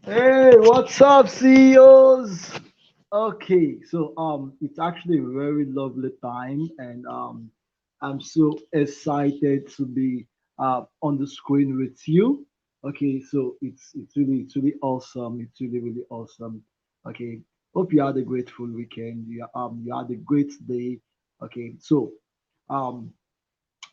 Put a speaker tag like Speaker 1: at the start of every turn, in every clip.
Speaker 1: Hey, what's up, CEOs? Okay, so it's actually a very lovely time, and I'm so excited to be on the screen with you. Okay, so it's really awesome. It's really awesome. Okay, hope you had a grateful weekend. You had a great day. Okay, so um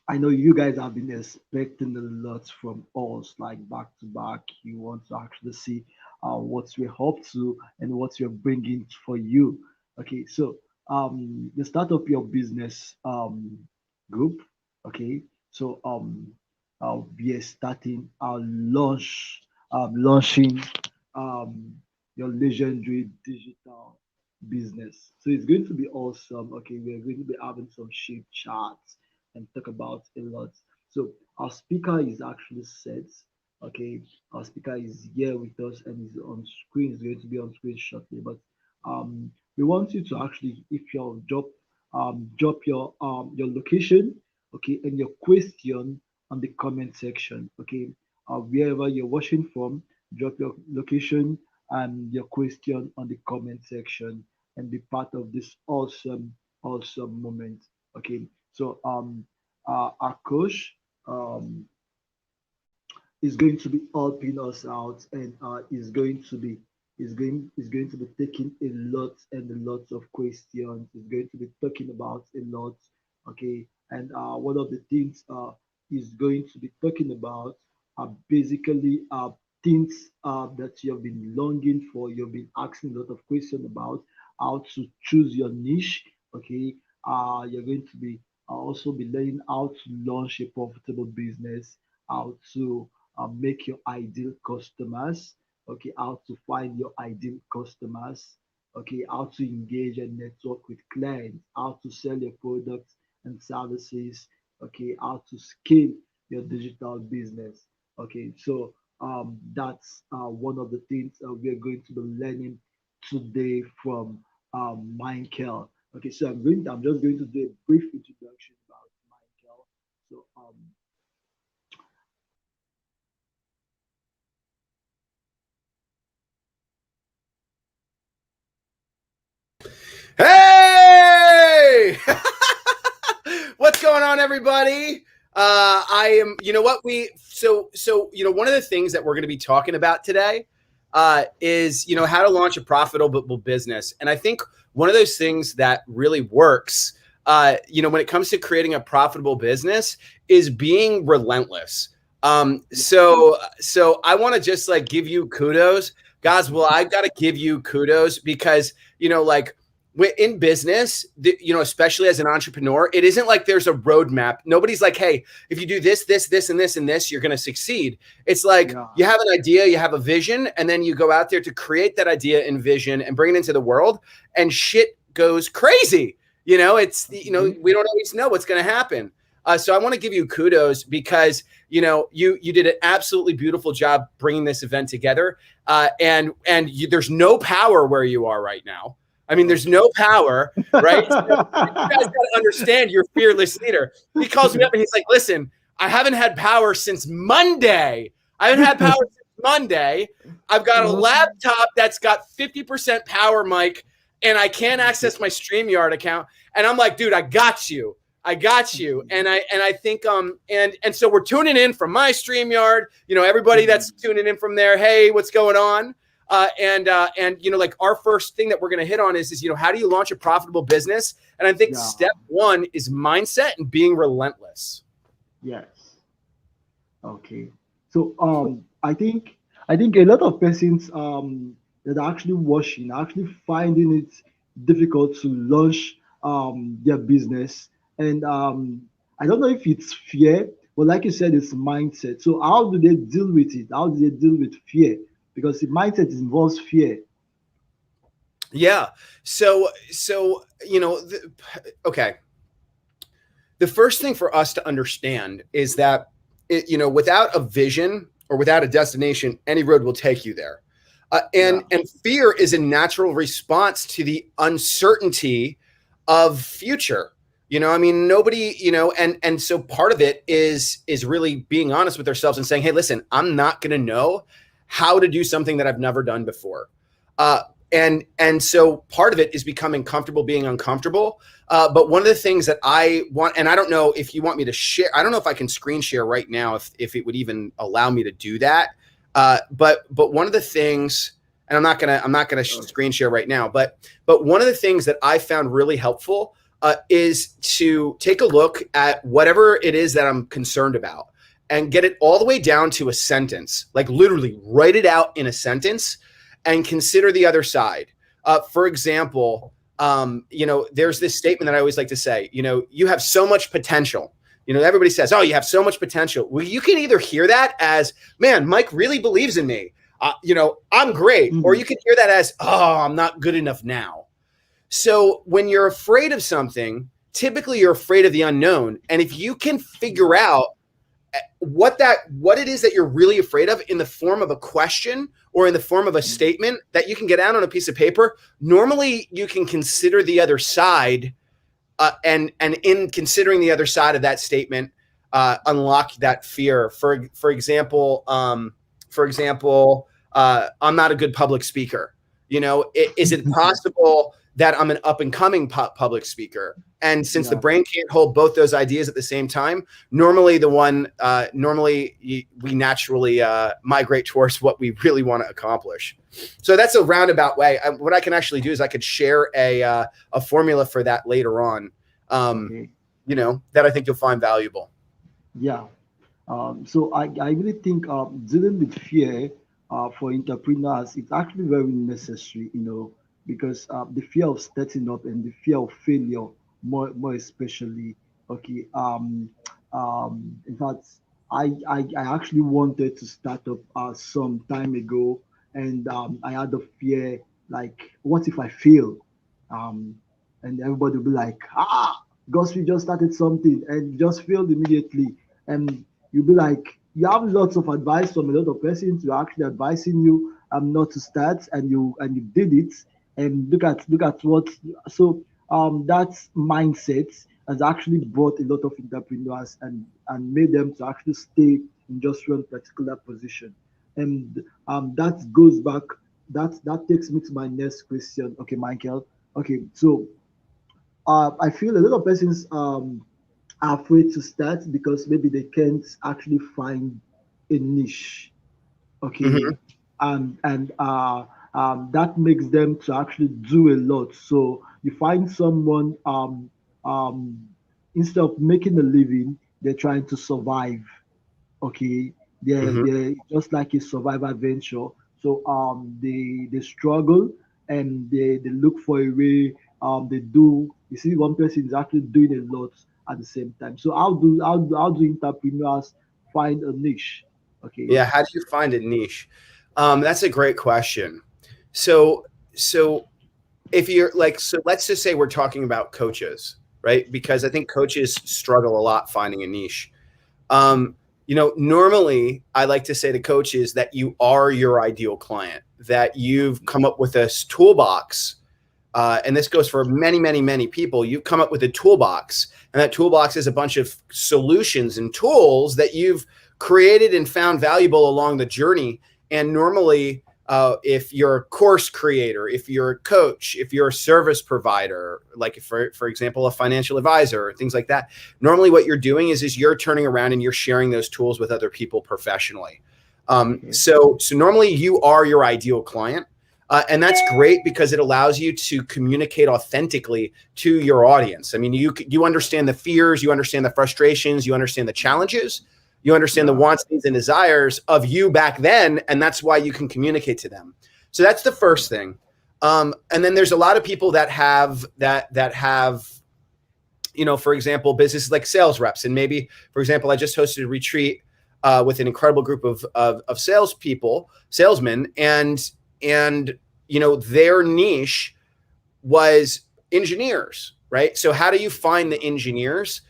Speaker 1: I know you guys have been expecting a lot from us, like back to back. You want to actually see what we're up to and what we're bringing for you. Okay, so the start of your business group. Okay, so we are starting our launching um, your legendary digital business. So it's going to be awesome. Okay, we're going to be having some shape charts and talk about a lot. So our speaker is actually set. Okay, our speaker is here with us and is on screen. Is going to be on screen shortly. But we want you to actually, if you drop your location, okay, and your question on the comment section. Okay, wherever you're watching from, drop your location and your question on the comment section and be part of this awesome moment. Okay, so our coach um, is going to be helping us out and is going to be taking a lot and a lot of questions. Is going to be talking about a lot. Okay, and one of the things is going to be talking about are basically things that you have been longing for. You've been asking a lot of questions about how to choose your niche. Okay, you're going to be also be learning how to launch a profitable business, how to make your ideal customers, okay, how to find your ideal customers, okay, how to engage and network with clients, how to sell your products and services, okay, how to scale your digital business. Okay, so that's one of the things we're going to be learning today from Michael. Okay, so I'm just going to do a brief introduction about Michael. So
Speaker 2: Hey! What's going on, everybody? I am, you know what, one of the things that we're going to be talking about today is, how to launch a profitable business. And I think one of those things that really works, when it comes to creating a profitable business is being relentless.
Speaker 1: yeah.
Speaker 2: So I want to just like give you kudos, guys. Well, I got to give you kudos because, like, in business, especially as an entrepreneur, it isn't like there's a roadmap. Nobody's like, hey, if you do this, and this, you're going to succeed. It's like
Speaker 1: Yeah.
Speaker 2: you have an idea, you have a vision, and then you go out there to create that idea and vision and bring it into the world, and shit goes crazy.
Speaker 1: Mhm.
Speaker 2: We don't always know what's going to happen. So I want to give you kudos because you did an absolutely beautiful job bringing this event together, and there's no power where you are right now. I mean, there's
Speaker 1: Okay.
Speaker 2: no power, right? So you guys got to understand your fearless leader. He calls me up and he's like, listen, I haven't had power since Monday. I haven't had power since Monday. I've got a laptop that's got 50% power, Mike, and I can't access my StreamYard account. And I'm like, dude, I got you. I got you. And I think and so we're tuning in from my StreamYard, everybody that's tuning in from there, hey, what's going on? And like our first thing that we're going to hit on is how do you launch a profitable business? And I think
Speaker 1: Yeah.
Speaker 2: step one is mindset and being relentless.
Speaker 1: Yes. Okay. So I think a lot of persons that are actually watching are actually finding it difficult to launch their business, and I don't know if it's fear, but like you said, it's mindset. So how do they deal with it? How do they deal with fear? Because the mindset involves fear.
Speaker 2: Yeah. So okay. The first thing for us to understand is that without a vision or without a destination, any road will take you there.
Speaker 1: Yeah.
Speaker 2: And fear is a natural response to the uncertainty of future. I mean, nobody, and so part of it is really being honest with ourselves and saying, hey, listen, I'm not going to know how to do something that I've never done before. Uh, and so part of it is becoming comfortable being uncomfortable. But one of the things that I want, and I don't know if you want me to share, I don't know if I can screen share right now, if it would even allow me to do that. But one of the things, and I'm not gonna screen share right now, but one of the things that I found really helpful is to take a look at whatever it is that I'm concerned about and get it all the way down to a sentence, like literally write it out in a sentence and consider the other side. For example, there's this statement that I always like to say, you have so much potential. Everybody says, oh, you have so much potential. Well, you can either hear that as, man, Mike really believes in me. I'm great. Or you can hear that as, oh, I'm not good enough now. So when you're afraid of something, typically you're afraid of the unknown. And if you can figure out what it is that you're really afraid of in the form of a question or in the form of a statement that you can get out on a piece of paper, normally you can consider the other side, and in considering the other side of that statement, unlock that fear. For example, I'm not a good public speaker. Is it possible that I'm an up and coming public speaker? And since the brain can't hold both those ideas at the same time, normally we naturally migrate towards what we really want to accomplish. So that's a roundabout way. What I can actually do is I could share a formula for that later on, that I think you'll find valuable.
Speaker 1: Yeah. So I really think dealing with fear for entrepreneurs is actually very necessary, because the fear of starting up and the fear of failure, more especially. Okay. In fact, I actually wanted to start up some time ago, and I had the fear, like, what if I fail? Um, and everybody will be like, Gus, we just started something and just failed immediately. And you'll be like, you have lots of advice from a lot of persons who are actually advising you not to start, and you did it. And look at what. So that mindset has actually brought a lot of entrepreneurs and made them to actually stay in just one particular position. And that goes back. That takes me to my next question. Okay, Michael. Okay, so I feel a lot of persons are afraid to start because maybe they can't actually find a niche. Okay, and that makes them to actually do a lot. So you find someone, um, instead of making a living, they're trying to survive. Okay, they're just like a survival venture. So they struggle, and they look for a way. They do. You see, one person is actually doing a lot at the same time. So how do entrepreneurs find a niche? Okay.
Speaker 2: Yeah. How do you find a niche? That's a great question. So if you're like, so let's just say we're talking about coaches, right? Because I think coaches struggle a lot finding a niche. Normally I like to say to coaches that you are your ideal client, that you've come up with this toolbox. And this goes for many, many, many people. You've come up with a toolbox, and that toolbox is a bunch of solutions and tools that you've created and found valuable along the journey. And normally, if you're a course creator, if you're a coach, if you're a service provider, like for example, a financial advisor, or things like that, normally what you're doing is you're turning around and you're sharing those tools with other people professionally. So normally you are your ideal client. And that's great because it allows you to communicate authentically to your audience. I mean, you understand the fears, you understand the frustrations, you understand the challenges, you understand the wants, needs, and desires of you back then, and that's why you can communicate to them. So that's the first thing. And then there's a lot of people that have for example, businesses like sales reps, and maybe, for example, I just hosted a retreat with an incredible group of salesmen, and their niche was engineers, right? So how do you find the engineers?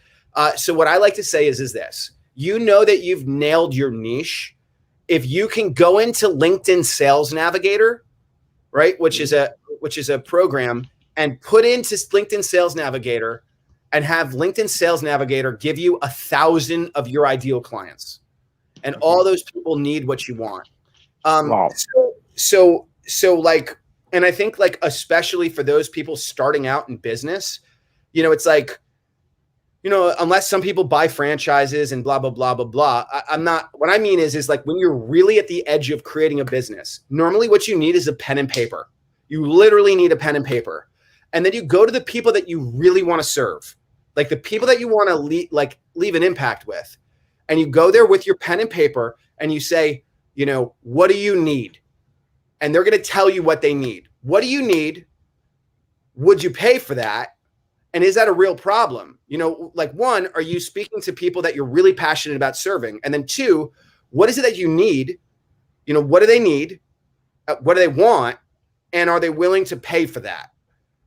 Speaker 2: So what I like to say is this: that you've nailed your niche if you can go into LinkedIn Sales Navigator, right, which is a program, and put into LinkedIn Sales Navigator and have LinkedIn Sales Navigator give you 1,000 of your ideal clients, and all those people need what you want.
Speaker 1: Wow.
Speaker 2: So like, and I think like, especially for those people starting out in business, it's like, unless some people buy franchises and blah, blah, blah, blah, blah. I'm not, what I mean is like when you're really at the edge of creating a business, normally what you need is a pen and paper. You literally need a pen and paper. And then you go to the people that you really want to serve, like the people that you want to leave an impact with. And you go there with your pen and paper and you say, what do you need? And they're going to tell you what they need. What do you need? Would you pay for that? And is that a real problem? Like, one, are you speaking to people that you're really passionate about serving? And then two, what is it that you need? What do they need? What do they want? And are they willing to pay for that?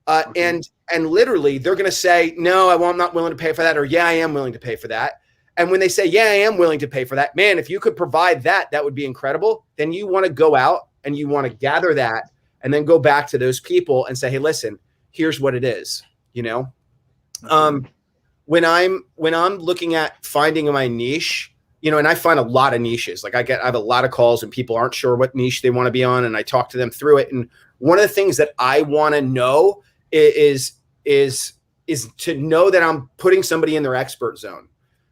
Speaker 1: Okay.
Speaker 2: And literally they're going to say, no, I'm not willing to pay for that. Or yeah, I am willing to pay for that. And when they say, yeah, I am willing to pay for that, man, if you could provide that, that would be incredible. Then you want to go out and you want to gather that and then go back to those people and say, hey, listen, here's what it is.
Speaker 1: Okay.
Speaker 2: When I'm looking at finding my niche, and I find a lot of niches. Like I have a lot of calls and people aren't sure what niche they want to be on, and I talk to them through it. And one of the things that I want to know is to know that I'm putting somebody in their expert zone.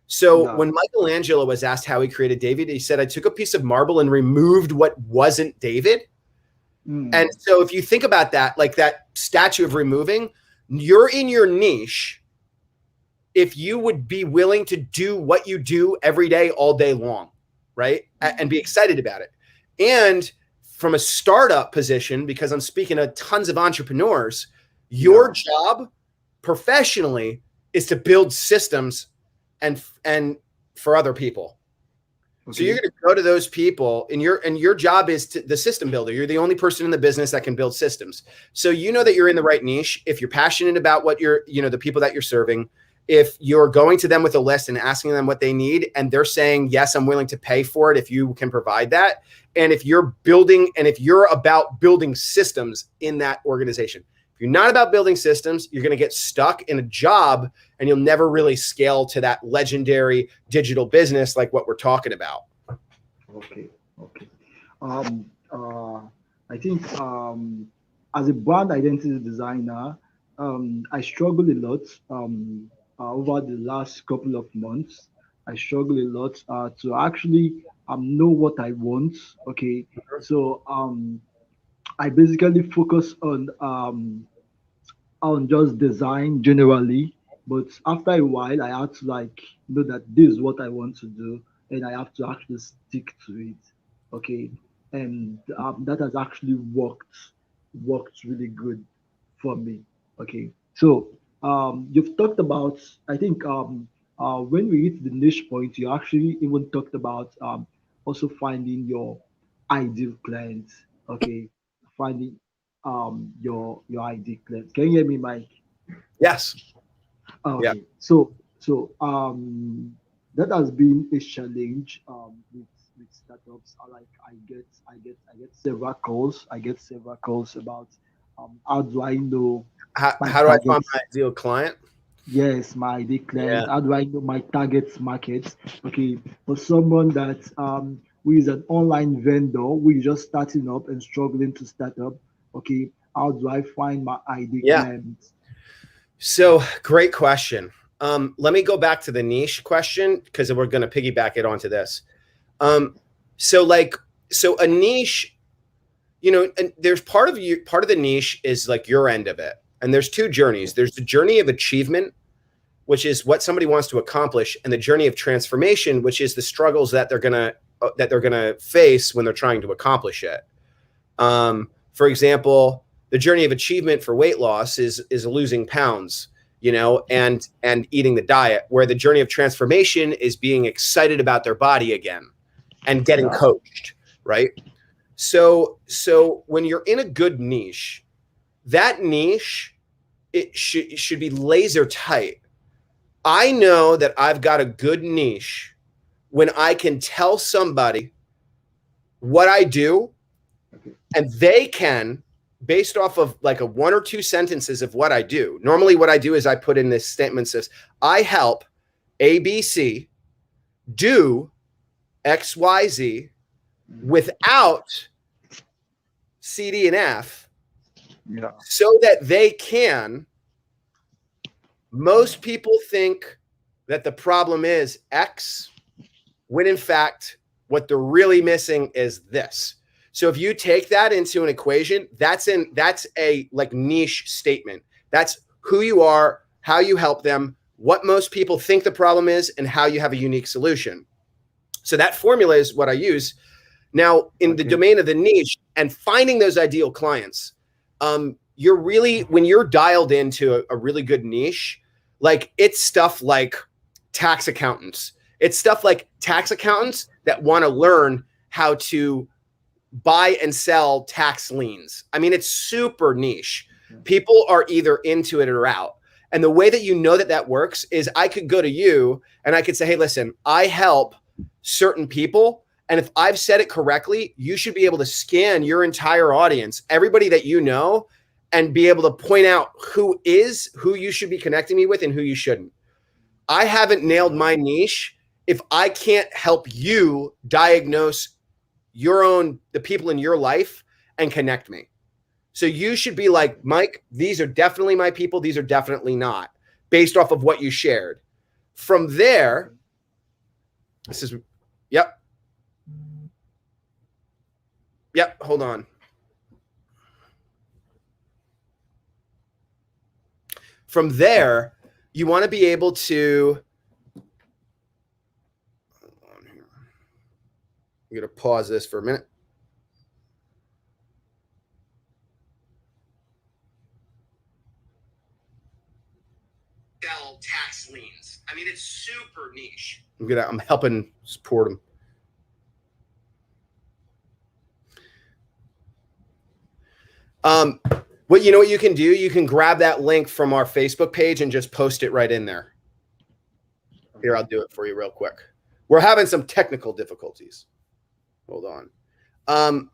Speaker 2: So
Speaker 1: Yeah.
Speaker 2: when Michelangelo was asked how he created David, he said, I took a piece of marble and removed what wasn't David. And
Speaker 1: Mm.
Speaker 2: so if you think about that, like that statue of removing, you're in your niche if you would be willing to do what you do every day, all day long, right? And be excited about it. And from a startup position, because I'm speaking to tons of entrepreneurs, your
Speaker 1: Yeah.
Speaker 2: job professionally is to build systems and for other people. So you're
Speaker 1: Okay.
Speaker 2: going to go to those people, and your job is the system builder. You're the only person in the business that can build systems. So you know that you're in the right niche. If you're passionate about what the people that you're serving, if you're going to them with a list and asking them what they need, and they're saying, yes, I'm willing to pay for it if you can provide that. And if you're about building systems in that organization. If you're not about building systems, you're going to get stuck in a job and you'll never really scale to that legendary digital business like what we're talking about.
Speaker 1: Okay. Okay. Um, I think as a brand identity designer, I struggle a lot over the last couple of months. I struggle a lot to actually know what I want. Okay, so I basically focus on just design generally, but after a while, I had to like know that this is what I want to do, and I have to actually stick to it. Okay, and that has actually worked really good for me. Okay, so you've talked about, I think when we hit the niche point, you actually even talked about also finding your ideal clients. Okay, finding your ideal clients. Can you hear me, Mike?
Speaker 2: Yes. Yeah.
Speaker 1: Okay, so that has been a challenge with startups. I get several calls. I get several calls about how do I know my
Speaker 2: How do I find
Speaker 1: targets?
Speaker 2: my ideal client?
Speaker 1: Yes, my ideal
Speaker 2: Yeah.
Speaker 1: client. How do I know my target market? Okay, for someone that who is an online vendor who is just starting up and struggling to start up. Okay, how do I find my ideal
Speaker 2: Yeah.
Speaker 1: clients?
Speaker 2: So great question. Let me go back to the niche question because we're going to piggyback it onto this. Um, so like, so a niche, and there's part of the niche is like your end of it. And there's two journeys. There's the journey of achievement, which is what somebody wants to accomplish, and the journey of transformation, which is the struggles that they're gonna face when they're trying to accomplish it. For example, the journey of achievement for weight loss is losing pounds, and eating the diet, where the journey of transformation is being excited about their body again and getting
Speaker 1: Yeah.
Speaker 2: coached, right? So when you're in a good niche, that niche, it should be laser tight. I know that I've got a good niche when I can tell somebody what I do,
Speaker 1: Okay.
Speaker 2: and they can, based off of like a one or two sentences of what I do. Normally what I do is I put in this statement says, I help ABC do XYZ without C, D, and F,
Speaker 1: Yeah.
Speaker 2: so that they can. Most people think that the problem is X, when in fact, what they're really missing is this. So if you take that into an equation, that's a like niche statement. That's who you are, how you help them, what most people think the problem is, and how you have a unique solution. So that formula is what I use. Now, in the domain of the niche and finding those ideal clients, you're really, when you're dialed into a really good niche, like it's stuff like tax accountants. It's stuff like tax accountants that want to learn how to buy and sell tax liens. I mean, it's super niche. People are either into it or out. And the way that you know that that works is I could go to you and I could say, hey, listen, I help certain people. And if I've said it correctly, you should be able to scan your entire audience, everybody that you know, and be able to point out who you should be connecting me with and who you shouldn't. I haven't nailed my niche if I can't help you diagnose the people in your life and connect me. So you should be like, Mike, these are definitely my people. These are definitely not, based off of what you shared. From there, yep, hold on. From there, you want to be able to, I'm going to pause this for a minute. Sell tax liens. I mean, it's super niche. I'm helping support them. What you can do? You can grab that link from our Facebook page and just post it right in there. Here, I'll do it for you real quick. We're having some technical difficulties. Hold on.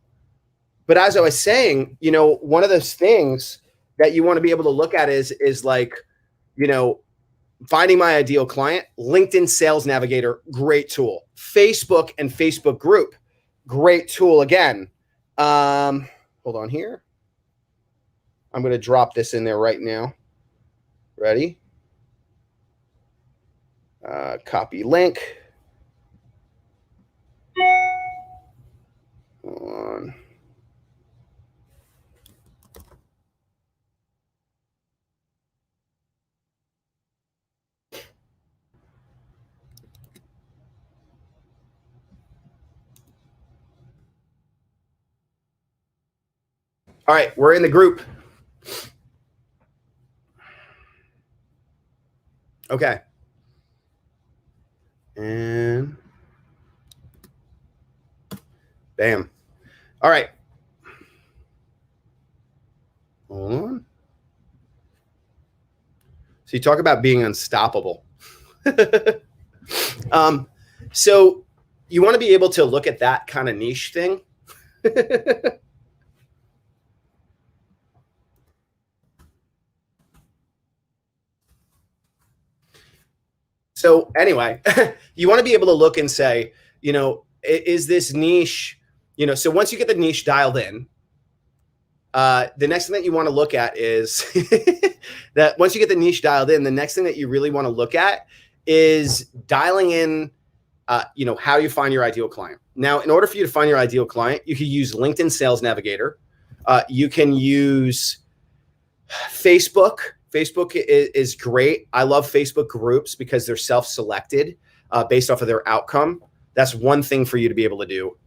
Speaker 2: But as I was saying, one of those things that you want to be able to look at is like, finding my ideal client. LinkedIn Sales Navigator, great tool. Facebook and Facebook group, great tool again. Hold on here. I'm going to drop this in there right now. Ready? Copy link. Hold on. All right, we're in the group. Okay. And bam. All right. Hold on. So you talk about being unstoppable. So you want to be able to look at that kind of niche thing. So anyway, you want to be able to look and say, is this niche, so once you get the niche dialed in, the next thing that you want to look at is that once you get the niche dialed in, the next thing that you really want to look at is dialing in, how you find your ideal client. Now, in order for you to find your ideal client, you can use LinkedIn Sales Navigator. You can use Facebook. Facebook is great. I love Facebook groups because they're self-selected based off of their outcome. That's one thing for you to be able to do.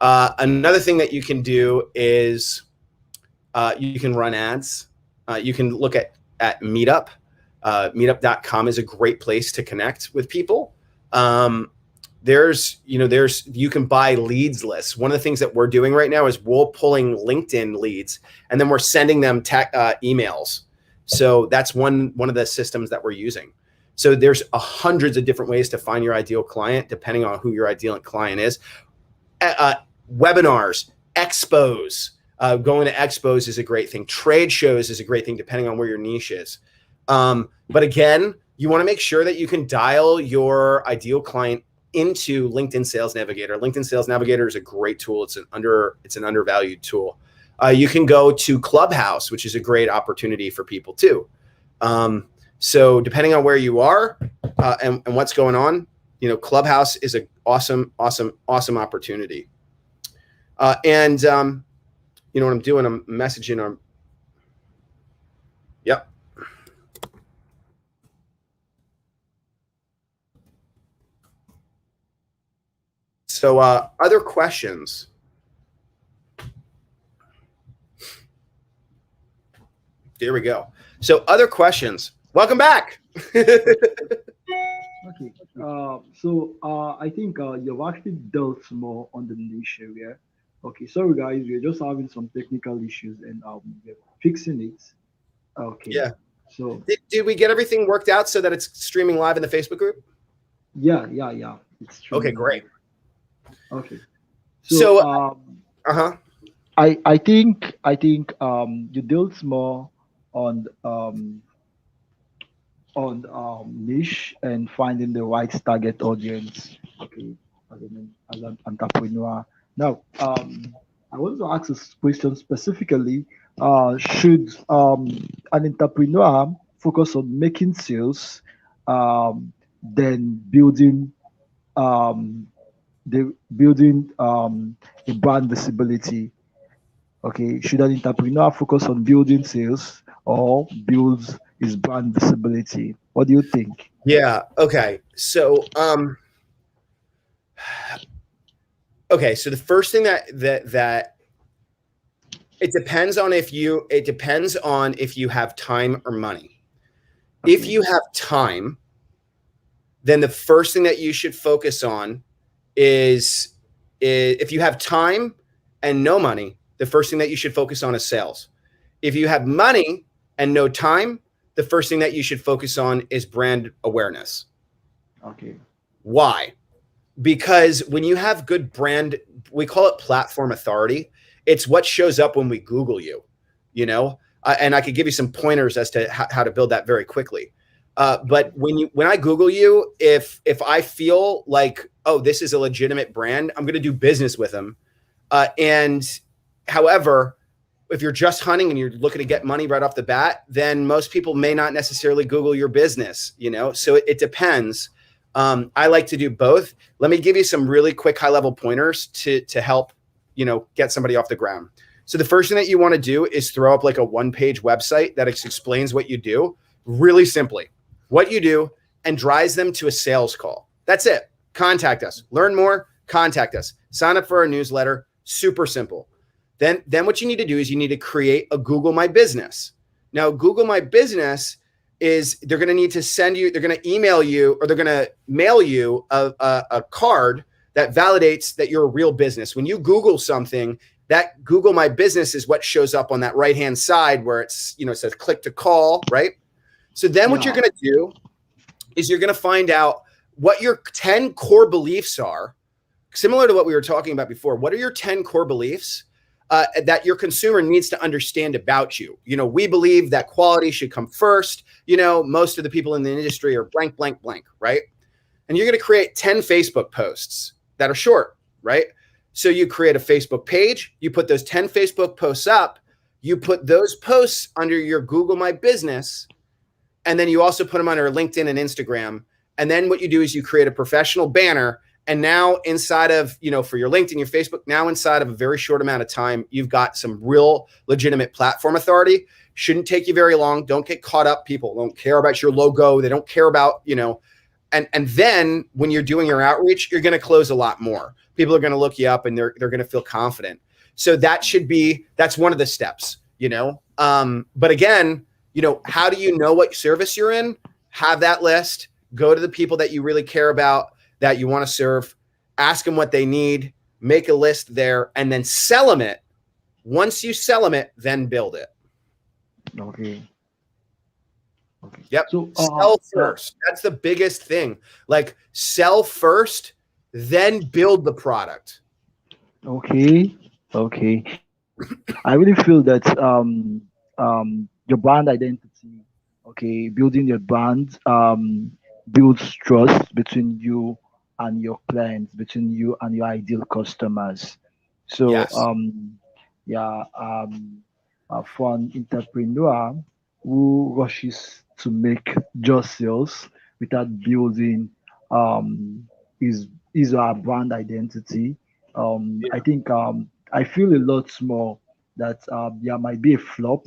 Speaker 2: Another thing that you can do is you can run ads. You can look at Meetup. Meetup.com is a great place to connect with people. You can buy leads lists. One of the things that we're doing right now is we're pulling LinkedIn leads and then we're sending them emails. So that's one of the systems that we're using. So there's hundreds of different ways to find your ideal client, depending on who your ideal client is. Webinars, expos, going to expos is a great thing. Trade shows is a great thing, depending on where your niche is. But again, you want to make sure that you can dial your ideal client into LinkedIn Sales Navigator. LinkedIn Sales Navigator is a great tool. It's an undervalued tool. You can go to Clubhouse, which is a great opportunity for people too. So depending on where you are and what's going on, Clubhouse is an awesome opportunity. And what I'm doing, I'm messaging our. Yep. So other questions? There we go. So other questions. Welcome back.
Speaker 1: Okay. I think you've actually dealt more on the niche area. Okay. Sorry, guys. We're just having some technical issues and we're fixing it. Okay.
Speaker 2: Yeah.
Speaker 1: So
Speaker 2: Did we get everything worked out so that it's streaming live in the Facebook group?
Speaker 1: yeah. It's true.
Speaker 2: Okay, great.
Speaker 1: Okay.
Speaker 2: So
Speaker 1: I think you dealt more on niche and finding the right target audience. Okay, as an entrepreneur. Now, I want to ask a question specifically. Should an entrepreneur focus on making sales, then um, building a brand visibility? Okay, should an entrepreneur focus on building sales or build his brand visibility? What do you think?
Speaker 2: yeah. Okay. So so the first thing that it depends on if you have time or money.
Speaker 1: Okay.
Speaker 2: If you have time, then the first thing that you should focus on is if you have time and no money, the first thing that you should focus on is sales. If you have money and no time, the first thing that you should focus on is brand awareness.
Speaker 1: Okay.
Speaker 2: Why? Because when you have good brand, we call it platform authority. It's what shows up when we Google you, and I could give you some pointers as to how to build that very quickly. But when I Google you, if I feel like, oh, this is a legitimate brand, I'm going to do business with them. And however, if you're just hunting and you're looking to get money right off the bat, then most people may not necessarily Google your business, so it depends. I like to do both. Let me give you some really quick high level pointers to help, get somebody off the ground. So the first thing that you want to do is throw up like a 1-page website that explains what you do really simply, what you do, and drives them to a sales call. That's it. Contact us, learn more, contact us, sign up for our newsletter. Super simple. Then what you need to do is you need to create a Google My Business. Now, Google My Business is they're going to need to they're going to email you or they're going to mail you a card that validates that you're a real business. When you Google something, that Google My Business is what shows up on that right-hand side where it's, it says click to call, right? So then what you're going to do is you're going to find out what your 10 core beliefs are, similar to what we were talking about before. What are your 10 core beliefs that your consumer needs to understand about you? We believe that quality should come first. Most of the people in the industry are blank, blank, blank, right? And you're going to create 10 Facebook posts that are short, right? So you create a Facebook page, you put those 10 Facebook posts up, you put those posts under your Google My Business, and then you also put them under LinkedIn and Instagram. And then what you do is you create a professional banner. And now inside of, for your LinkedIn, your Facebook, now inside of a very short amount of time, you've got some real legitimate platform authority. Shouldn't take you very long. Don't get caught up. People don't care about your logo. They don't care about, and then when you're doing your outreach, you're going to close a lot more. People are going to look you up and they're going to feel confident. So that's one of the steps, but again, how do you know what service you're in? Have that list, go to the people that you really care about, that you want to serve, ask them what they need, make a list there, and then sell them it. Once you sell them it, then build it.
Speaker 1: Okay.
Speaker 2: Yep.
Speaker 1: So
Speaker 2: sell first. That's the biggest thing. Like sell first, then build the product.
Speaker 1: Okay. I really feel that your brand identity, okay, building your brand builds trust between you and your clients, between you and your ideal customers. So
Speaker 2: Yes.
Speaker 1: yeah, for an entrepreneur who rushes to make just sales without building his or her brand identity, I think I feel a lot more that there might be a flop.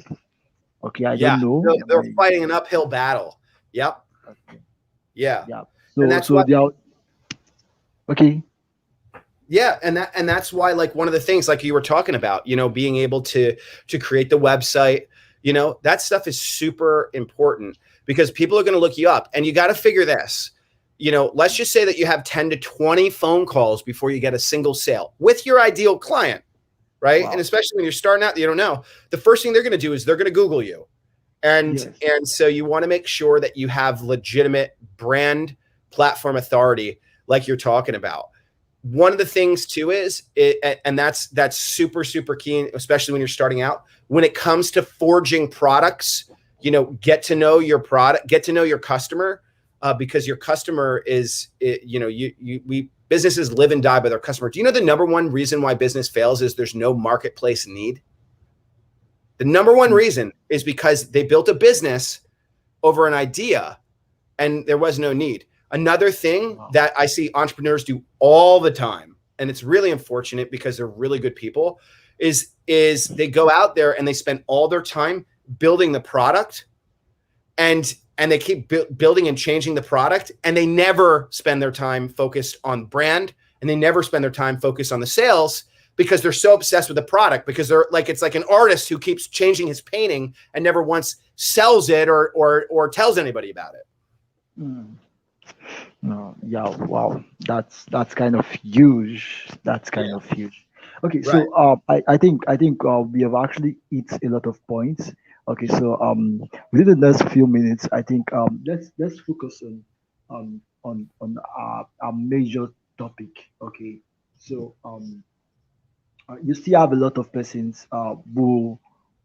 Speaker 1: Okay, I
Speaker 2: Yeah.
Speaker 1: don't know.
Speaker 2: They're,
Speaker 1: There
Speaker 2: they're
Speaker 1: might,
Speaker 2: fighting an uphill battle. Yep.
Speaker 1: okay,
Speaker 2: Yeah.
Speaker 1: yeah.
Speaker 2: And
Speaker 1: So
Speaker 2: that's why
Speaker 1: there. Okay.
Speaker 2: Yeah, and that's why, like, one of the things, like you were talking about, being able to create the website, that stuff is super important because people are going to look you up, and you got to figure this. Let's just say that you have 10 to 20 phone calls before you get a single sale with your ideal client, right? And
Speaker 1: Wow.
Speaker 2: especially when you're starting out, you don't know. The first thing they're going to do is they're going to Google you. And
Speaker 1: Yes.
Speaker 2: and so you want to make sure that you have legitimate brand platform authority like you're talking about. One of the things too is and that's super super key, especially when you're starting out. When it comes to forging products, get to know your product, get to know your customer, because your customer is, we businesses live and die by their customer. Do you know the number one reason why business fails is there's no marketplace need? The number one
Speaker 1: Mm.
Speaker 2: reason is because they built a business over an idea and there was no need. Another thing
Speaker 1: Wow.
Speaker 2: that I see entrepreneurs do all the time, and it's really unfortunate because they're really good people, is they go out there and they spend all their time building the product, and they keep building and changing the product, and they never spend their time focused on brand, and they never spend their time focused on the sales because they're so obsessed with the product, because they're like, it's like an artist who keeps changing his painting and never once sells it or tells anybody about it.
Speaker 1: Mm. No, yeah, wow. That's kind of huge. That's kind
Speaker 2: Yeah.
Speaker 1: of huge. Okay,
Speaker 2: Right.
Speaker 1: so I think we have actually hit a lot of points. Okay, so within the next few minutes, I think let's focus on our major topic. Okay, so you still have a lot of persons who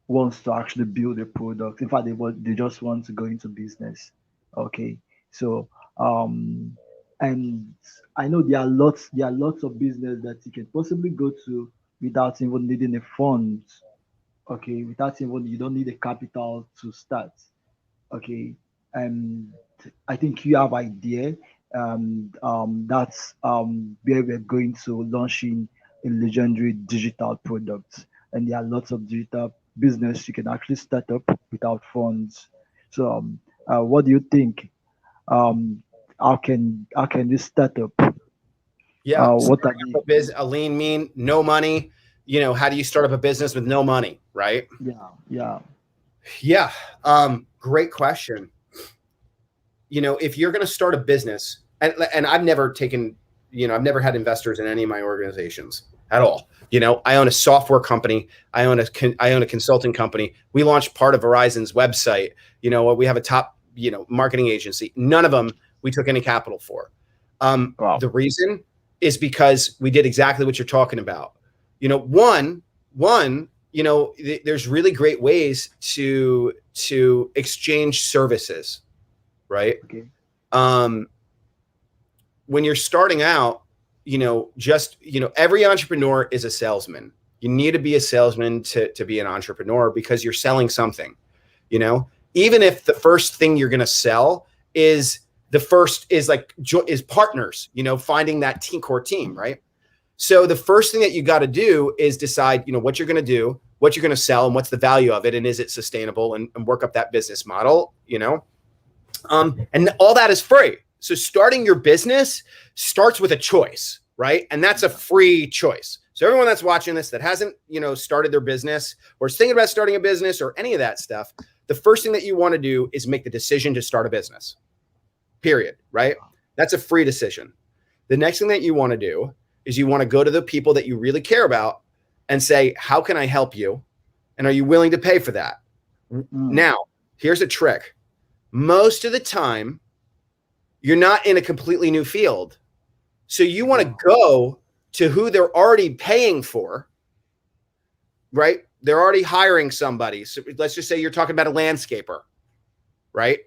Speaker 1: wants to actually build a product. In fact, they just want to go into business. Okay, so um, and I know there are lots of business that you can possibly go to without even needing a fund. Okay, without even you don't need a capital to start. Okay, and I think you have idea. That's where we're going to launching a legendary digital product, and there are lots of digital business you can actually start up without funds. So, what do you think? Um, how can this start up?
Speaker 2: Yeah.
Speaker 1: What are
Speaker 2: Starting
Speaker 1: the
Speaker 2: up a lean, mean, no money. How do you start up a business with no money? Right.
Speaker 1: yeah, yeah,
Speaker 2: Yeah. Great question. If you're going to start a business, and I've never had investors in any of my organizations at all. I own a software company. I own a consulting company. We launched part of Verizon's website. We have a top, marketing agency. None of them we took any capital for.
Speaker 1: wow,
Speaker 2: The reason is because we did exactly what you're talking about. One, there's really great ways to exchange services, right?
Speaker 1: okay,
Speaker 2: Um, when you're starting out, every entrepreneur is a salesman. You need to be a salesman to be an entrepreneur because you're selling something, you know, even if the first thing you're going to sell is the first is like is partners, finding that core team, right? So the first thing that you got to do is decide, what you're going to do, what you're going to sell, and what's the value of it, and is it sustainable, and work up that business model, and all that is free. So starting your business starts with a choice, right? And that's a free choice. So everyone that's watching this that hasn't, started their business or is thinking about starting a business or any of that stuff, the first thing that you want to do is make the decision to start a business. Period, right? That's a free decision. The next thing that you want to do is you want to go to the people that you really care about and say, how can I help you? And are you willing to pay for that?
Speaker 1: mm,
Speaker 2: Now, here's a trick. Most of the time, you're not in a completely new field. So you want to
Speaker 1: wow,
Speaker 2: go to who they're already paying for, right? They're already hiring somebody. So let's just say you're talking about a landscaper, right?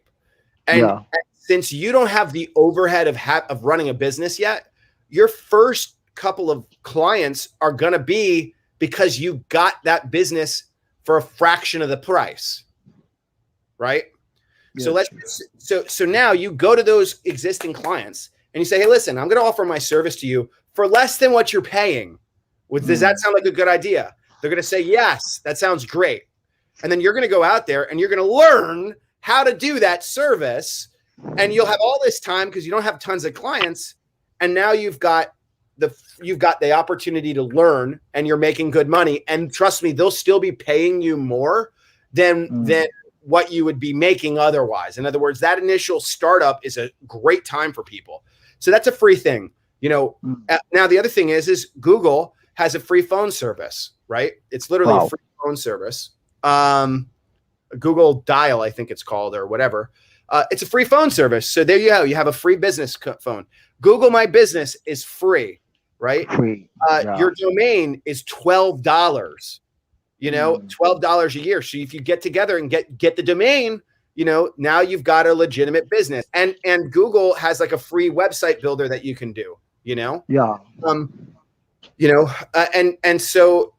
Speaker 2: And
Speaker 1: yeah,
Speaker 2: since you don't have the overhead of running a business yet, your first couple of clients are going to be because you got that business for a fraction of the price, right? So
Speaker 1: Yes.
Speaker 2: so now you go to those existing clients and you say, hey, listen, I'm going to offer my service to you for less than what you're paying. Does that sound like a good idea? They're going to say, yes, that sounds great. And then you're going to go out there and you're going to learn how to do that service. And you'll have all this time because you don't have tons of clients. And now you've got the opportunity to learn and you're making good money. And trust me, they'll still be paying you more than what you would be making otherwise. In other words, that initial startup is a great time for people. So that's a free thing. Now the other thing is Google has a free phone service, right? It's literally a free phone service. Google Dial, I think it's called, or whatever. It's a free phone service. So there you go. You have a free business phone. Google My Business is free, right?
Speaker 1: Free.
Speaker 2: Your domain is $12. $12 a year. So if you get together and get the domain, now you've got a legitimate business. And Google has like a free website builder that you can do.
Speaker 1: Yeah.
Speaker 2: And so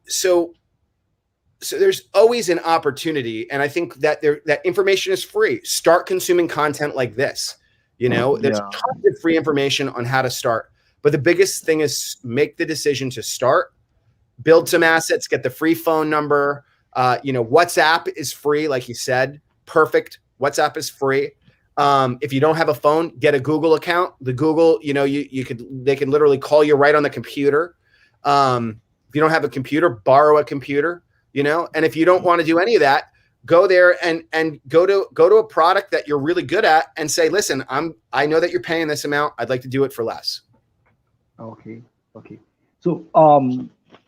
Speaker 2: there's always an opportunity, and I think that that information is free. Start consuming content like this. There's tons of free information on how to start, but the biggest thing is make the decision to start, build some assets, get the free phone number. WhatsApp is free, like you said. Perfect. WhatsApp is free. If you don't have a phone, get a Google account. The Google, they can literally call you right on the computer. If you don't have a computer, borrow a computer. And if you don't want to do any of that, go there and go to a product that you're really good at and say, listen, I know that you're paying this amount. I'd like to do it for less.
Speaker 1: Okay. So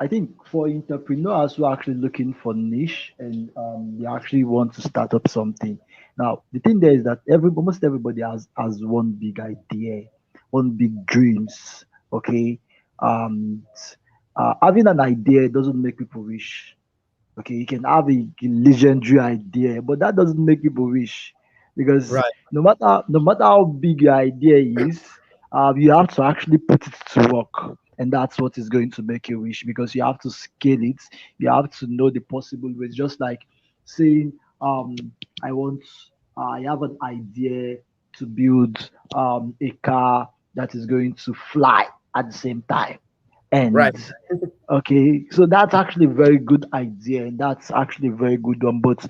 Speaker 1: I think for entrepreneurs who are actually looking for niche and they actually want to start up something. Now the thing there is that almost everybody has one big idea, one big dreams. Okay. Having an idea doesn't make people rich. Okay, you can have a legendary idea, but that doesn't make people rich because
Speaker 2: Right.
Speaker 1: no matter how big your idea is, you have to actually put it to work, and that's what is going to make you rich because you have to scale it. You have to know the possible ways. Just like saying, I want, I have an idea to build a car that is going to fly at the same time,
Speaker 2: Right.
Speaker 1: and okay, so that's actually a very good idea, and that's actually a very good one. But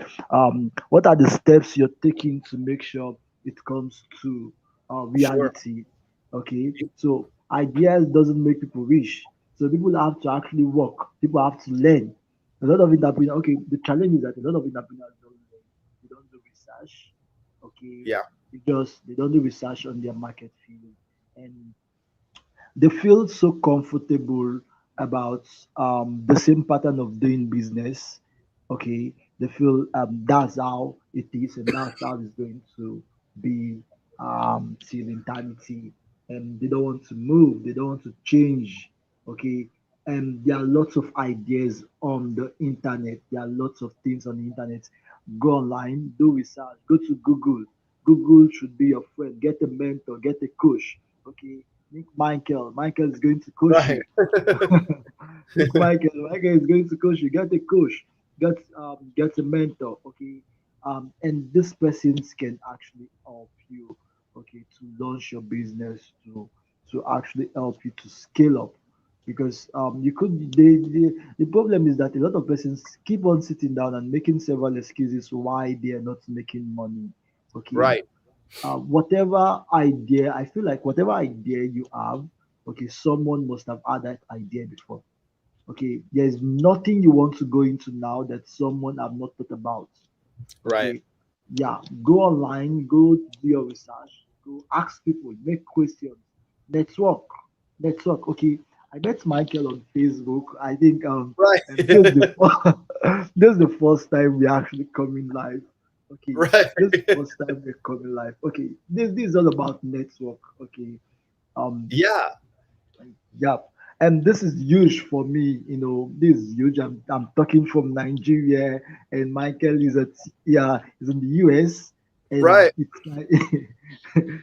Speaker 1: what are the steps you're taking to make sure it comes to
Speaker 2: Sure.
Speaker 1: reality? Okay, so ideas doesn't make people rich. So people have to actually work. People have to learn. A lot of entrepreneurs. Okay, the challenge is that a lot of entrepreneurs don't learn. They don't do research. Okay,
Speaker 2: Yeah.
Speaker 1: they don't do research on their market field, and they feel so comfortable about the same pattern of doing business. Okay, they feel that's how it is, and that's how it's going to be till eternity, and they don't want to move, they don't want to change. Okay, and there are lots of ideas on the internet. There are lots of things on the internet. Go online, do research, go to Google. Google should be your friend. Get a mentor, get a coach. Okay, Nick Michael. Michael is going to coach
Speaker 2: Right.
Speaker 1: you. Nick Michael. Michael is going to coach you. Get a coach. Get a mentor. Okay. And this persons can actually help you. Okay, to launch your business, to actually help you to scale up. Because you could the problem is that a lot of persons keep on sitting down and making several excuses why they are not making money. Okay,
Speaker 2: Right.
Speaker 1: whatever idea, I feel like whatever idea you have, okay, someone must have had that idea before. Okay, there's nothing you want to go into now that someone have not thought about.
Speaker 2: Right.
Speaker 1: Okay, yeah, go online, go do your research, go ask people, make questions, network, network. Okay, I met Michael on Facebook. I think
Speaker 2: Right.
Speaker 1: and this is the this is the first time we actually coming live. Okay,
Speaker 2: Right.
Speaker 1: this is the first time we're coming live. Okay, this is all about network. Okay, um,
Speaker 2: Yeah.
Speaker 1: yeah, and this is huge for me. This is huge. I'm talking from Nigeria, and Michael is is in the US, and
Speaker 2: Right.
Speaker 1: it's kind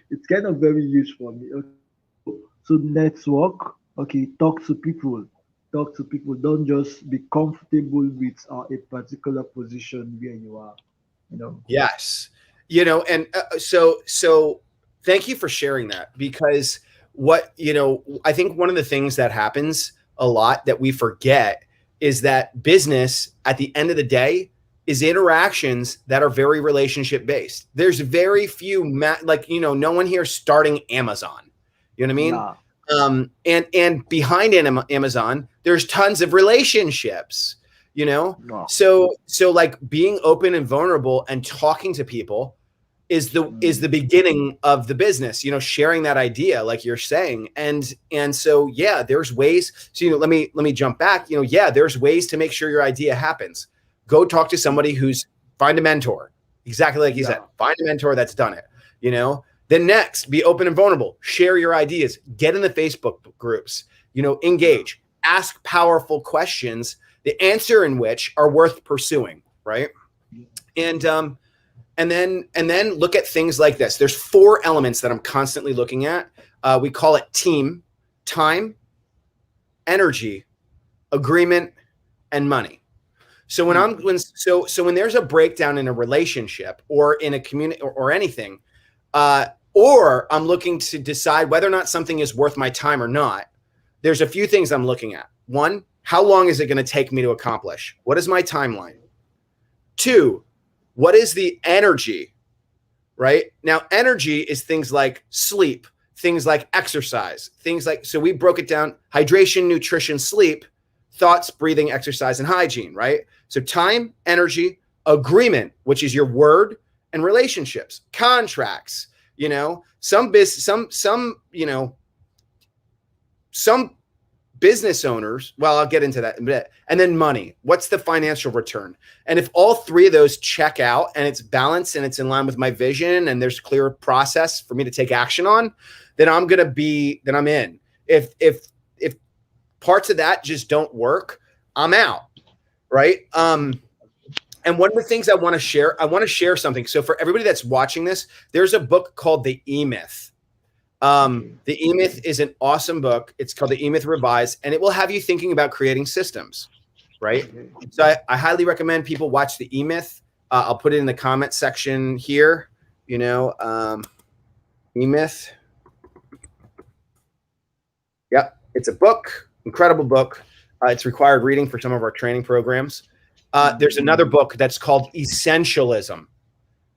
Speaker 1: it's kind of very huge for me. Okay, So network, okay, talk to people. Don't just be comfortable with a particular position where you are, you know.
Speaker 2: Yes. And so thank you for sharing that, because I think one of the things that happens a lot that we forget is that business at the end of the day is interactions that are very relationship based. There's very few, no one here is starting Amazon. You know what I mean?
Speaker 1: Yeah,
Speaker 2: And behind Amazon, there's tons of relationships, you know?
Speaker 1: no.
Speaker 2: So like being open and vulnerable and talking to people is the beginning of the business, sharing that idea like you're saying. And so yeah, there's ways. So let me jump back. Yeah, there's ways to make sure your idea happens. Go talk to somebody find a mentor. Exactly like you said.
Speaker 1: Yeah,
Speaker 2: Find a mentor that's done it, Then next, be open and vulnerable. Share your ideas. Get in the Facebook groups,
Speaker 1: yeah,
Speaker 2: engage, ask powerful questions, the answer in which are worth pursuing, right? And and then look at things like this. There's 4 elements that I'm constantly looking at. We call it team, time, energy, agreement, and money. So when there's a breakdown in a relationship or in a community or anything, or I'm looking to decide whether or not something is worth my time or not, there's a few things I'm looking at. 1, how long is it going to take me to accomplish? What is my timeline? 2, what is the energy? Right? Now, energy is things like sleep, things like exercise, so we broke it down: hydration, nutrition, sleep, thoughts, breathing, exercise, and hygiene, right? So time, energy, agreement, which is your word, and relationships, contracts, some business owners, well, I'll get into that in a bit. And then money. What's the financial return? And if all 3 of those check out and it's balanced and it's in line with my vision and there's a clear process for me to take action on, then I'm in. If parts of that just don't work, I'm out. Right. And one of the things I want to share something. So for everybody that's watching this, there's a book called The E-Myth. The E-Myth is an awesome book. It's called The E-Myth Revised, and it will have you thinking about creating systems, right?
Speaker 1: Okay.
Speaker 2: So I highly recommend people watch The E-Myth. I'll put it in the comment section here, E-Myth. Yep, it's a book, incredible book. It's required reading for some of our training programs. There's another book that's called Essentialism,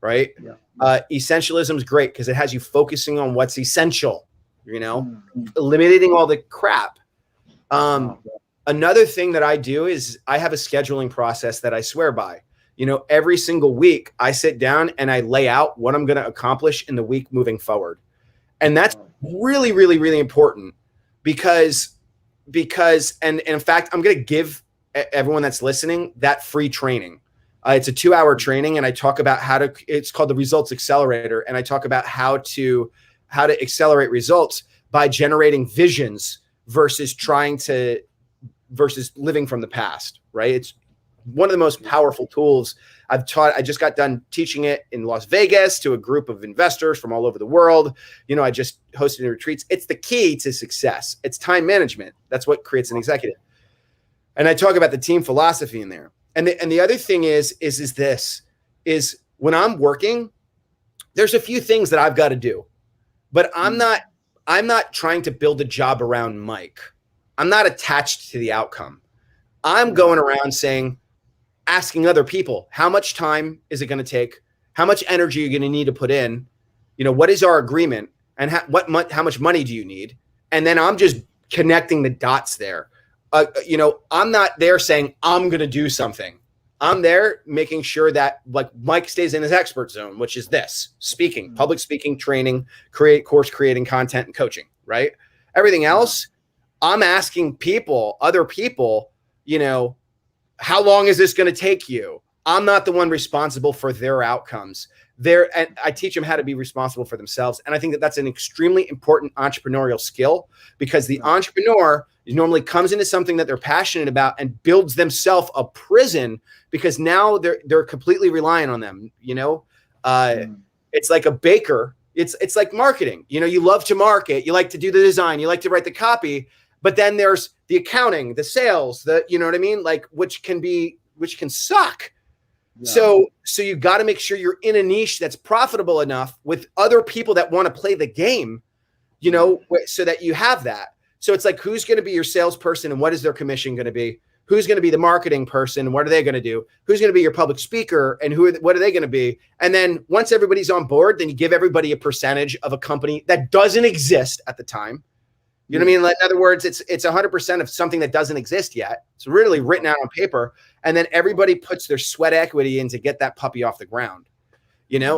Speaker 2: right?
Speaker 1: Yeah.
Speaker 2: Essentialism is great because it has you focusing on what's essential, eliminating all the crap. Another thing that I do is I have a scheduling process that I swear by. Every single week I sit down and I lay out what I'm going to accomplish in the week moving forward. And that's really, really, really important because and in fact, I'm going to give everyone that's listening that free training. It's a 2-hour training, and I talk about it's called the Results Accelerator. And I talk about how to accelerate results by generating visions versus living from the past, right? It's one of the most powerful tools I've taught. I just got done teaching it in Las Vegas to a group of investors from all over the world. I just hosted retreats. It's the key to success. It's time management. That's what creates an executive. And I talk about the team philosophy in there. And the other thing is when I'm working, there's a few things that I've got to do, but I'm not trying to build a job around Mike. I'm not attached to the outcome. I'm going around asking other people, how much time is it going to take? How much energy are you going to need to put in? What is our agreement? And how much money do you need? And then I'm just connecting the dots there. I'm not there saying I'm going to do something. I'm there making sure that like Mike stays in his expert zone, which is this: speaking, public speaking, training, course creating, content, and coaching, right? Everything else, I'm asking other people, how long is this going to take you? I'm not the one responsible for their outcomes. And I teach them how to be responsible for themselves. And I think that that's an extremely important entrepreneurial skill, because the entrepreneur normally comes into something that they're passionate about and builds themselves a prison, because now they're completely reliant on them. It's like a baker It's like marketing. You love to market, you like to do the design, you like to write the copy, but then there's the accounting, the sales, you know what I mean? Like, which can suck.
Speaker 1: Yeah.
Speaker 2: So you got to make sure you're in a niche that's profitable enough with other people that want to play the game, so that you have that. So it's like, who's going to be your salesperson and what is their commission going to be? Who's going to be the marketing person and what are they going to do? Who's going to be your public speaker and what are they going to be? And then once everybody's on board, then you give everybody a percentage of a company that doesn't exist at the time. You know what I mean? Like, in other words, it's 100% of something that doesn't exist yet. It's really written out on paper. And then everybody puts their sweat equity in to get that puppy off the ground.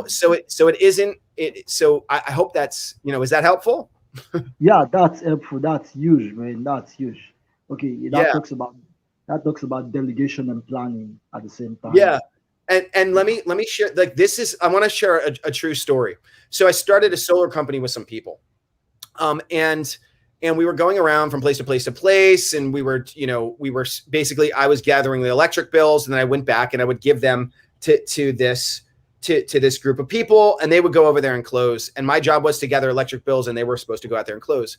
Speaker 2: So it isn't it. So I hope that's, is that helpful?
Speaker 1: Yeah, that's helpful. That's huge, man. That's huge. Okay,
Speaker 2: Yeah.
Speaker 1: Talks about delegation and planning at the same time.
Speaker 2: Yeah. And let me share, like, I want to share a true story. So I started a solar company with some people. And we were going around from place to place to place. And we were basically, I was gathering the electric bills, and then I went back and I would give them to this group of people, and they would go over there and close. And my job was to gather electric bills, and they were supposed to go out there and close.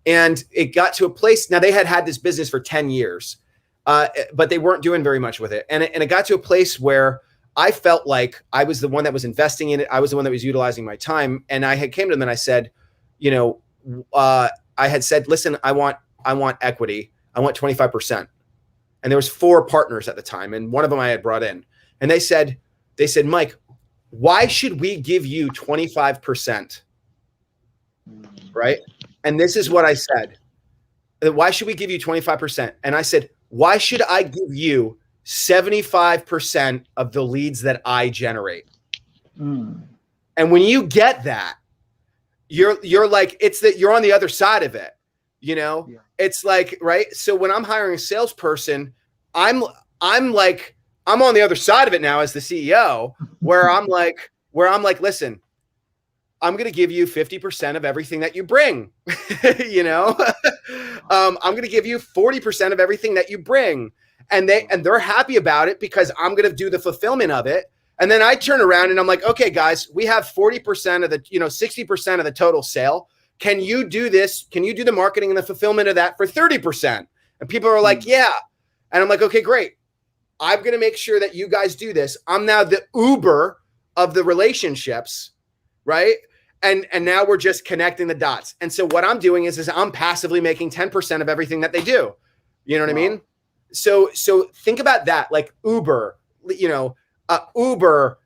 Speaker 2: And it got to a place, now they had this business for 10 years, but they weren't doing very much with it. And it got to a place where I felt like I was the one that was investing in it. I was the one that was utilizing my time. And I had came to them and I said, I had said, listen, I want equity. I want 25%. And there was 4 partners at the time. And one of them I had brought in, and they said, Mike, why should we give you 25%? Right. And this is what I said. Why should we give you 25%? And I said, why should I give you 75% of the leads that I generate? And when you get that, you're like, it's that you're on the other side of it. Yeah. It's like, right. So when I'm hiring a salesperson, I'm on the other side of it now as the CEO, where I'm like, listen, I'm going to give you 50% of everything that you bring. I'm going to give you 40% of everything that you bring. And they're happy about it because I'm going to do the fulfillment of it. And then I turn around and I'm like, okay, guys, we have 40% of the, 60% of the total sale. Can you do this? Can you do the marketing and the fulfillment of that for 30%? And people are like, yeah. And I'm like, okay, great. I'm going to make sure that you guys do this. I'm now the Uber of the relationships, right? And now we're just connecting the dots. And so what I'm doing is I'm passively making 10% of everything that they do. You know what I mean? So think about that, like Uber, Uber,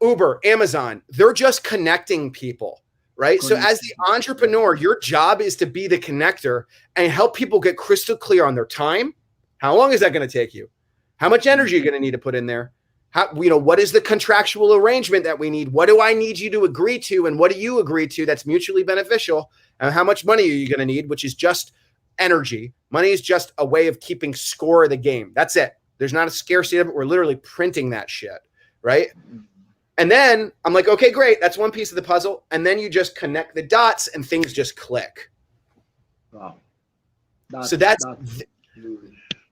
Speaker 2: Uber, Amazon, they're just connecting people, right? So as the entrepreneur, your job is to be the connector and help people get crystal clear on their time. How long is that going to take you? How much energy are you going to need to put in there? What is the contractual arrangement that we need? What do I need you to agree to? And what do you agree to that's mutually beneficial? And how much money are you going to need, which is just energy. Money is just a way of keeping score of the game. That's it. There's not a scarcity of it. We're literally printing that shit, right? And then I'm like, okay, great. That's one piece of the puzzle. And then you just connect the dots and things just click.
Speaker 1: Wow.
Speaker 2: So that's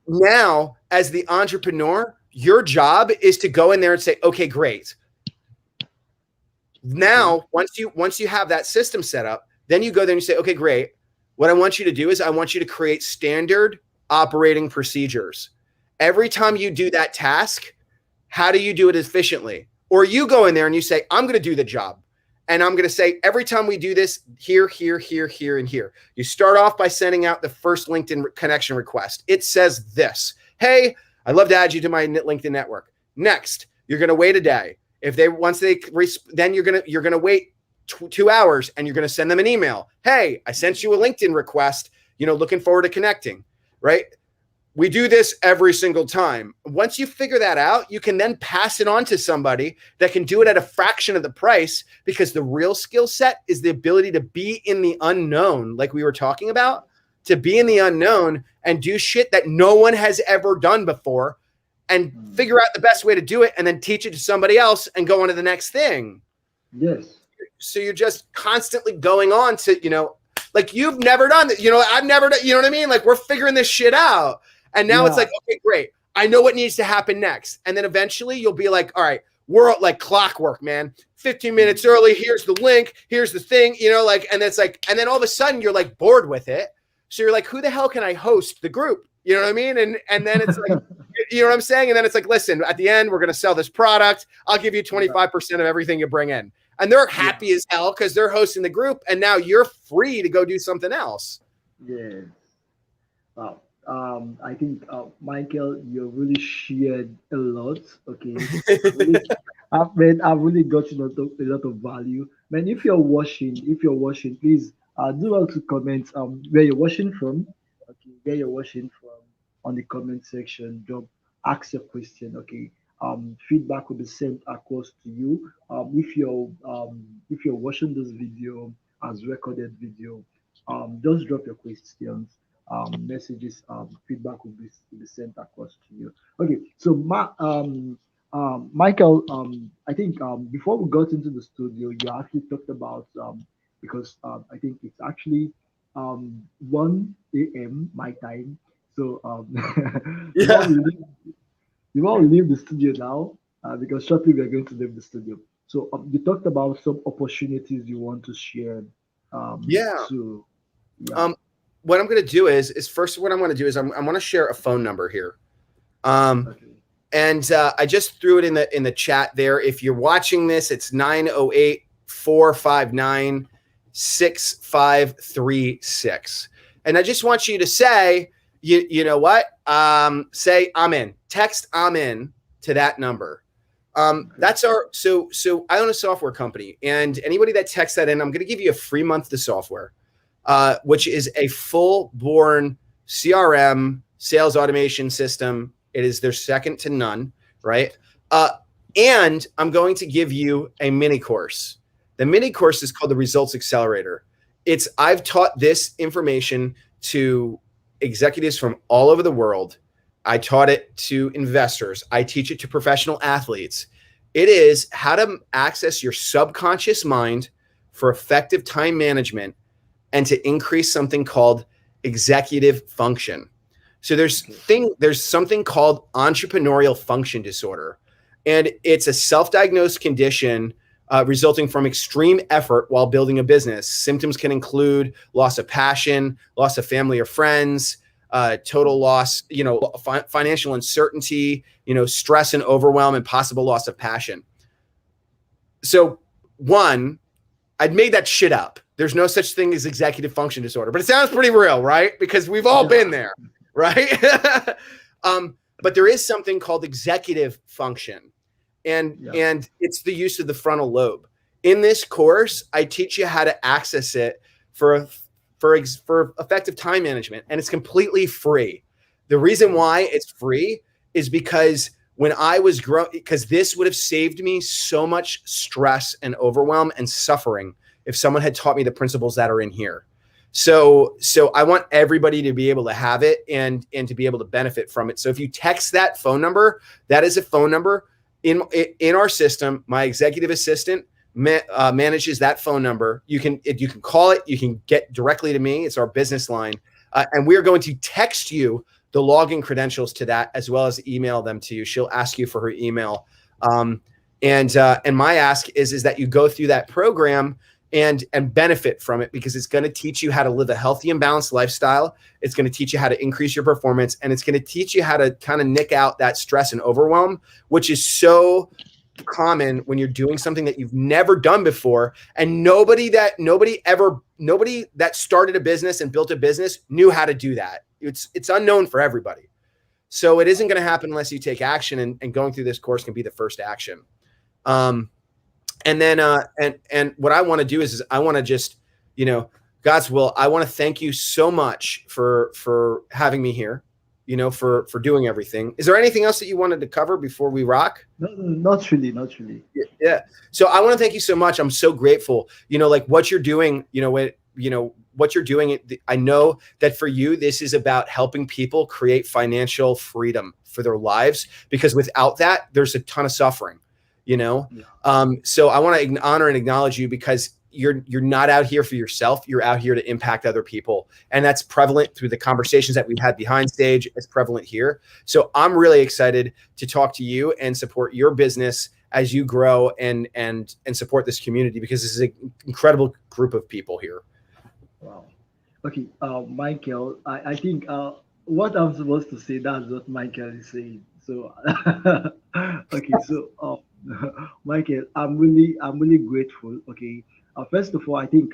Speaker 2: now, as the entrepreneur, your job is to go in there and say, okay, great. Now, once you have that system set up, then you go there and you say, okay, great. What I want you to do is I want you to create standard operating procedures. Every time you do that task, how do you do it efficiently? Or you go in there and you say, I'm going to do the job. And I'm going to say, every time we do this, here, here, here, here, and here. You start off by sending out the first LinkedIn connection request. It says this: hey, I'd love to add you to my LinkedIn network. Next, you're going to wait a day. Then you're going to wait 2 hours and you're going to send them an email. Hey, I sent you a LinkedIn request, looking forward to connecting, right? We do this every single time. Once you figure that out, you can then pass it on to somebody that can do it at a fraction of the price, because the real skill set is the ability to be in the unknown, like we were talking about, to be in the unknown and do shit that no one has ever done before and figure out the best way to do it and then teach it to somebody else and go on to the next thing.
Speaker 1: Yes.
Speaker 2: So you're just constantly going on to, like, you've never done that. I've never done, you know what I mean? Like, we're figuring this shit out. And now it's like, okay, great. I know what needs to happen next. And then eventually you'll be like, all right, we're like clockwork, man. 15 minutes early. Here's the link. Here's the thing, like, and it's like, and then all of a sudden you're like bored with it. So you're like, who the hell can I host the group? You know what I mean? And then it's like, you know what I'm saying? And then it's like, listen, at the end, we're going to sell this product. I'll give you 25% of everything you bring in. And they're happy as hell because they're hosting the group. And now you're free to go do something else.
Speaker 1: Yeah. Wow. I think Michael, you really shared a lot. Okay, really, I've really got a lot of value. Man, if you're watching, please do well to comment where you're watching from. Okay, where you're watching from on the comment section. Drop, ask your question. Okay, feedback will be sent across to you. If you're watching this video as recorded video, just drop your questions, messages, feedback will be sent across to you. Okay, so Michael, I think before we got into the studio, you actually talked about because I think it's actually 1 a.m. my time. So before
Speaker 2: Yeah.
Speaker 1: we leave the studio now, because shortly we are going to leave the studio. So you talked about some opportunities you want to share.
Speaker 2: Yeah.
Speaker 1: To yeah.
Speaker 2: What I'm going to do is first, what I'm going to do is I'm going to share a phone number here.
Speaker 1: Okay.
Speaker 2: And I just threw it in the chat there. If you're watching this, it's 908-459-6536. And I just want you to say, you know what? Say I'm in. Text I'm in to that number. That's our so I own a software company, and anybody that texts that in, I'm going to give you a free month to software, which is a full-born CRM sales automation system. It is their second to none, right? And I'm going to give you a mini course. The mini course is called the Results Accelerator. I've taught this information to executives from all over the world. I taught it to investors. I teach it to professional athletes. It is how to access your subconscious mind for effective time management and to increase something called executive function. So there's something called entrepreneurial function disorder, and it's a self-diagnosed condition resulting from extreme effort while building a business. Symptoms can include loss of passion, loss of family or friends, total loss, financial uncertainty, stress and overwhelm, and possible loss of passion. So one, I'd made that shit up. There's no such thing as executive function disorder, but it sounds pretty real, right? Because we've all been there, right? But there is something called executive function, and it's the use of the frontal lobe. In this course, I teach you how to access it for effective time management, and it's completely free. The reason why it's free is because when I was growing, because this would have saved me so much stress and overwhelm and suffering if someone had taught me the principles that are in here. So I want everybody to be able to have it and to be able to benefit from it. So if you text that phone number, that is a phone number in our system. My executive assistant manages that phone number. You can call it. You can get directly to me. It's our business line, and we're going to text you the login credentials to that, as well as email them to you. She'll ask you for her email, and my ask is that you go through that program and benefit from it, because it's going to teach you how to live a healthy and balanced lifestyle. It's going to teach you how to increase your performance, and it's going to teach you how to kind of nick out that stress and overwhelm, which is so common when you're doing something that you've never done before. And nobody that started a business and built a business knew how to do that. It's unknown for everybody. So it isn't going to happen unless you take action, and going through this course can be the first action. And then and what I want to do is I want to just, God's will, I want to thank you so much for having me here, for doing everything. Is there anything else that you wanted to cover before we rock?
Speaker 1: No, not really, not really.
Speaker 2: Yeah. So I want to thank you so much. I'm so grateful. Like what you're doing, what you're doing. I know that for you, this is about helping people create financial freedom for their lives, because without that, there's a ton of suffering. So I want to honor and acknowledge you, because you're not out here for yourself. You're out here to impact other people. And that's prevalent through the conversations that we've had behind stage. It's prevalent here. So I'm really excited to talk to you and support your business as you grow and support this community, because this is an incredible group of people here.
Speaker 1: Wow. Okay, Michael, I think what I'm supposed to say, that's what Michael is saying. So, okay, so Michael, I'm really grateful. Okay, first of all, I think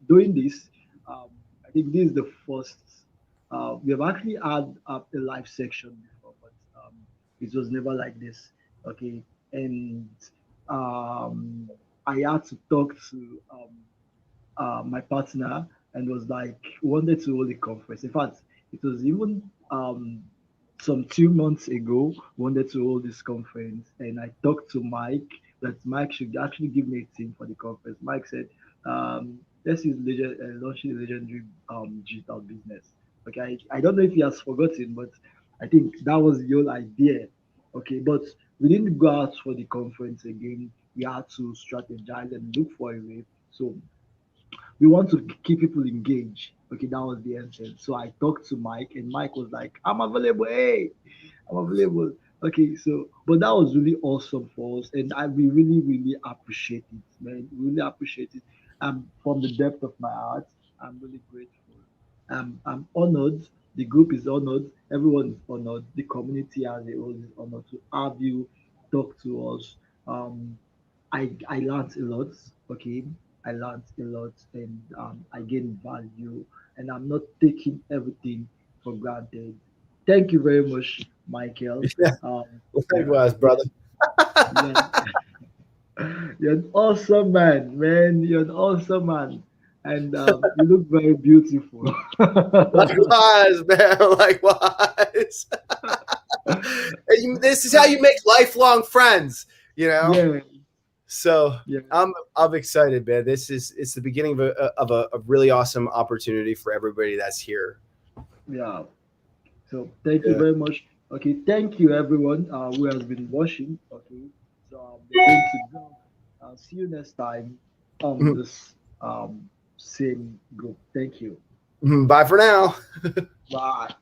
Speaker 1: doing this, um, I think this is the first. We have actually had a live section before, but it was never like this. Okay, and um, I had to talk to my partner and was like wanted to hold a conference. In fact, it was even some 2 months ago wanted to hold this conference, and I talked to Mike that Mike should actually give me a team for the conference. Mike said, "This is launching a legendary digital business." Okay, I don't know if he has forgotten, but I think that was the whole idea. Okay, but we didn't go out for the conference again. We had to strategize and look for a way. So we want to keep people engaged. Okay, that was the essence. So I talked to Mike, and Mike was like, "I'm available. Hey, I'm available." Okay, so but that was really awesome for us, and we really really appreciate it, man. Really appreciate it. From the depth of my heart, I'm really grateful. I'm honored. The group is honored. Everyone is honored. The community as a whole is honored to have you talk to us. Um, I learned a lot. Okay, I learned a lot, and I gained value, and I'm not taking everything for granted. Thank you very much, Michael.
Speaker 2: Yeah. Well,
Speaker 1: Yeah,
Speaker 2: likewise, brother.
Speaker 1: you're, you're an awesome man, man. You're an awesome man, and you look very beautiful.
Speaker 2: Likewise, man. Likewise. This is how you make lifelong friends, you know.
Speaker 1: Yeah,
Speaker 2: So
Speaker 1: yeah,
Speaker 2: I'm excited, man. It's the beginning of a really awesome opportunity for everybody that's here.
Speaker 1: yeah. So thank you
Speaker 2: Yeah.
Speaker 1: very much. Okay, thank you everyone who has been watching. Okay, so we're going to go. See you next time on
Speaker 2: Mhm.
Speaker 1: this same group. Thank you.
Speaker 2: Bye for now.
Speaker 1: Bye.